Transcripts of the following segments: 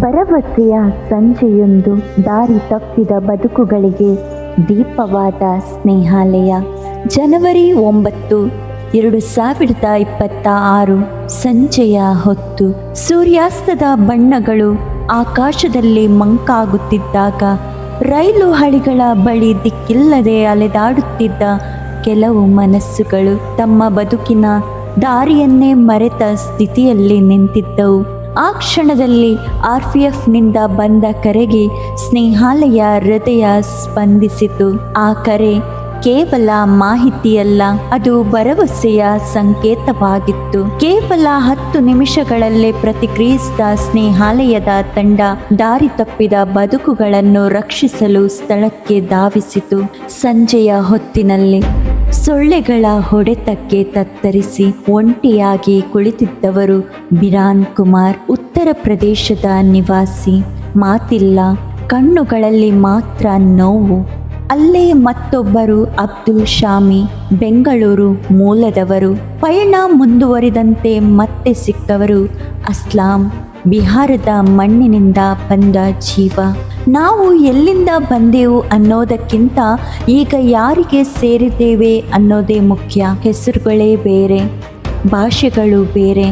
ಭರವಸೆಯ ಸಂಜೆಯೊಂದು ದಾರಿ ತಪ್ಪಿದ ಬದುಕುಗಳಿಗೆ ದೀಪವಾದ ಸ್ನೇಹಾಲಯ. ಜನವರಿ 9, 2026 ಸಂಜೆಯ ಹೊತ್ತು ಸೂರ್ಯಾಸ್ತದ ಬಣ್ಣಗಳು ಆಕಾಶದಲ್ಲಿ ಮಂಕಾಗುತ್ತಿದ್ದಾಗ ರೈಲು ಹಳಿಗಳ ಬಳಿ ದಿಕ್ಕಿಲ್ಲದೆ ಅಲೆದಾಡುತ್ತಿದ್ದ ಕೆಲವು ಮನಸ್ಸುಗಳು ತಮ್ಮ ಬದುಕಿನ ದಾರಿಯನ್ನೇ ಮರೆತ ಸ್ಥಿತಿಯಲ್ಲಿ ನಿಂತಿದ್ದವು. ಆ ಕ್ಷಣದಲ್ಲಿ RPFನಿಂದ ಬಂದ ಕರೆಗೆ ಸ್ನೇಹಾಲಯ ಹೃದಯ ಸ್ಪಂದಿಸಿತು. ಆ ಕರೆ ಕೇವಲ ಮಾಹಿತಿಯಲ್ಲ, ಅದು ಭರವಸೆಯ ಸಂಕೇತವಾಗಿತ್ತು. ಕೇವಲ 10 ನಿಮಿಷಗಳಲ್ಲೇ ಪ್ರತಿಕ್ರಿಯಿಸಿದ ಸ್ನೇಹಾಲಯದ ತಂಡ ದಾರಿ ತಪ್ಪಿದ ಬದುಕುಗಳನ್ನು ರಕ್ಷಿಸಲು ಸ್ಥಳಕ್ಕೆ ಧಾವಿಸಿತು. ಸಂಜೆಯ ಹೊತ್ತಿನಲ್ಲಿ ಸೊಳ್ಳೆಗಳ ಹೊಡೆತಕ್ಕೆ ತತ್ತರಿಸಿ ಒಂಟಿಯಾಗಿ ಕುಳಿತಿದ್ದವರು ಬಿರಾನ್ ಕುಮಾರ್. ಉತ್ತರ ಪ್ರದೇಶದ ನಿವಾಸಿ. ಮಾತಿಲ್ಲ, ಕಣ್ಣುಗಳಲ್ಲಿ ಮಾತ್ರ ನೋವು. ಅಲ್ಲೇ ಮತ್ತೊಬ್ಬರು ಅಬ್ದುಲ್ ಶಾಮಿ, ಬೆಂಗಳೂರು ಮೂಲದವರು. ಪಯಣ ಮುಂದುವರಿದಂತೆ ಮತ್ತೆ ಸಿಕ್ಕವರು ಅಸ್ಲಾಂ, ಬಿಹಾರದ ಮಣ್ಣಿನಿಂದ ಬಂದ ಜೀವ. ನಾವು ಎಲ್ಲಿಂದ ಬಂದೆವು ಅನ್ನೋದಕ್ಕಿಂತ ಈಗ ಯಾರಿಗೆ ಸೇರಿದ್ದೇವೆ ಅನ್ನೋದೇ ಮುಖ್ಯ. ಹೆಸರುಗಳೇ ಬೇರೆ, ಭಾಷೆಗಳು ಬೇರೆ,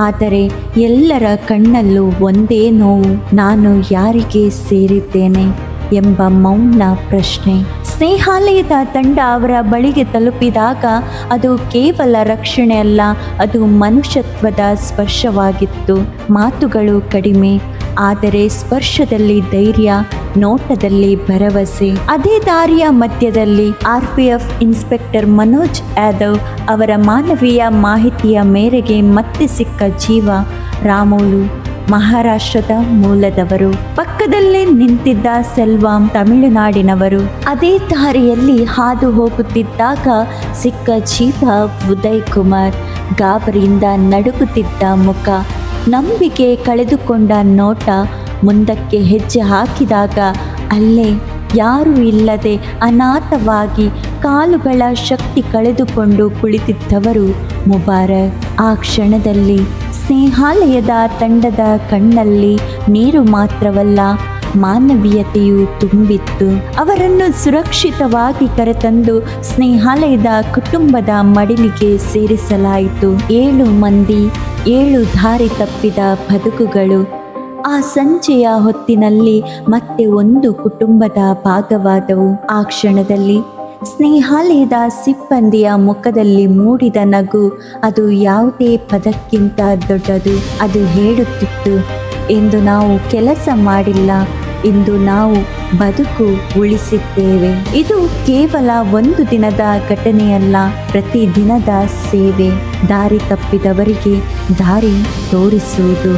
ಆದರೆ ಎಲ್ಲರ ಕಣ್ಣಲ್ಲೂ ಒಂದೇ ನೋವು. ನಾನು ಯಾರಿಗೆ ಸೇರಿದ್ದೇನೆ ಎಂಬ ಮೌನ ಪ್ರಶ್ನೆ. ಸ್ನೇಹಾಲಯದ ತಂಡ ಅವರ ಬಳಿಗೆ ತಲುಪಿದಾಗ ಅದು ಕೇವಲ ರಕ್ಷಣೆ ಅಲ್ಲ, ಅದು ಮನುಷ್ಯತ್ವದ ಸ್ಪರ್ಶವಾಗಿತ್ತು. ಮಾತುಗಳು ಕಡಿಮೆ, ಆದರೆ ಸ್ಪರ್ಶದಲ್ಲಿ ಧೈರ್ಯ, ನೋಟದಲ್ಲಿ ಭರವಸೆ. ಅದೇ ದಾರಿಯ ಮಧ್ಯದಲ್ಲಿ RPF ಇನ್ಸ್ಪೆಕ್ಟರ್ ಮನೋಜ್ ಯಾದವ್ ಅವರ ಮಾನವೀಯ ಮಾಹಿತಿಯ ಮೇರೆಗೆ ಮತ್ತೆ ಸಿಕ್ಕ ಜೀವ ರಾಮುಲು, ಮಹಾರಾಷ್ಟ್ರದ ಮೂಲದವರು. ಪಕ್ಕದಲ್ಲೇ ನಿಂತಿದ್ದ ಸೆಲ್ವಾಂ, ತಮಿಳುನಾಡಿನವರು. ಅದೇ ದಾರಿಯಲ್ಲಿ ಹಾದು ಹೋಗುತ್ತಿದ್ದಾಗ ಸಿಕ್ಕ ಜೀವ ಉದಯ್ ಕುಮಾರ್, ಗಾಬರಿಯಿಂದ ನಡುಗುತ್ತಿದ್ದ ಮುಖ, ನಂಬಿಕೆ ಕಳೆದುಕೊಂಡ ನೋಟ. ಮುಂದಕ್ಕೆ ಹೆಜ್ಜೆ ಹಾಕಿದಾಗ ಅಲ್ಲೇ ಯಾರೂ ಇಲ್ಲದೆ ಅನಾಥವಾಗಿ ಕಾಲುಗಳ ಶಕ್ತಿ ಕಳೆದುಕೊಂಡು ಕುಳಿತಿದ್ದವರು ಮುಬಾರಕ್. ಆ ಕ್ಷಣದಲ್ಲಿ ಸ್ನೇಹಾಲಯದ ತಂಡದ ಕಣ್ಣಲ್ಲಿ ನೀರು ಮಾತ್ರವಲ್ಲ, ಮಾನವೀಯತೆಯು ತುಂಬಿತ್ತು. ಅವರನ್ನು ಸುರಕ್ಷಿತವಾಗಿ ಕರೆತಂದು ಸ್ನೇಹಾಲಯದ ಕುಟುಂಬದ ಮಡಿಲಿಗೆ ಸೇರಿಸಲಾಯಿತು. 7 ಮಂದಿ, 7 ದಾರಿ ತಪ್ಪಿದ ಬದುಕುಗಳು. ಆ ಸಂಜೆಯ ಹೊತ್ತಿನಲ್ಲಿ ಮತ್ತೆ ಒಂದು ಕುಟುಂಬದ ಭಾಗವಾದವು. ಆ ಕ್ಷಣದಲ್ಲಿ ಸ್ನೇಹಾಲಯದ ಸಿಬ್ಬಂದಿಯ ಮುಖದಲ್ಲಿ ಮೂಡಿದ ನಗು, ಅದು ಯಾವುದೇ ಪದಕ್ಕಿಂತ ದೊಡ್ಡದು. ಅದು ಹೇಳುತ್ತಿತ್ತು, ಇಂದು ನಾವು ಕೆಲಸ ಮಾಡಿಲ್ಲ, ಇಂದು ನಾವು ಬದುಕು ಉಳಿಸಿದ್ದೇವೆ. ಇದು ಕೇವಲ ಒಂದು ದಿನದ ಘಟನೆಯಲ್ಲ, ಪ್ರತಿ ದಿನದ ಸೇವೆ. ದಾರಿ ತಪ್ಪಿದವರಿಗೆ ದಾರಿ ತೋರಿಸುವುದು.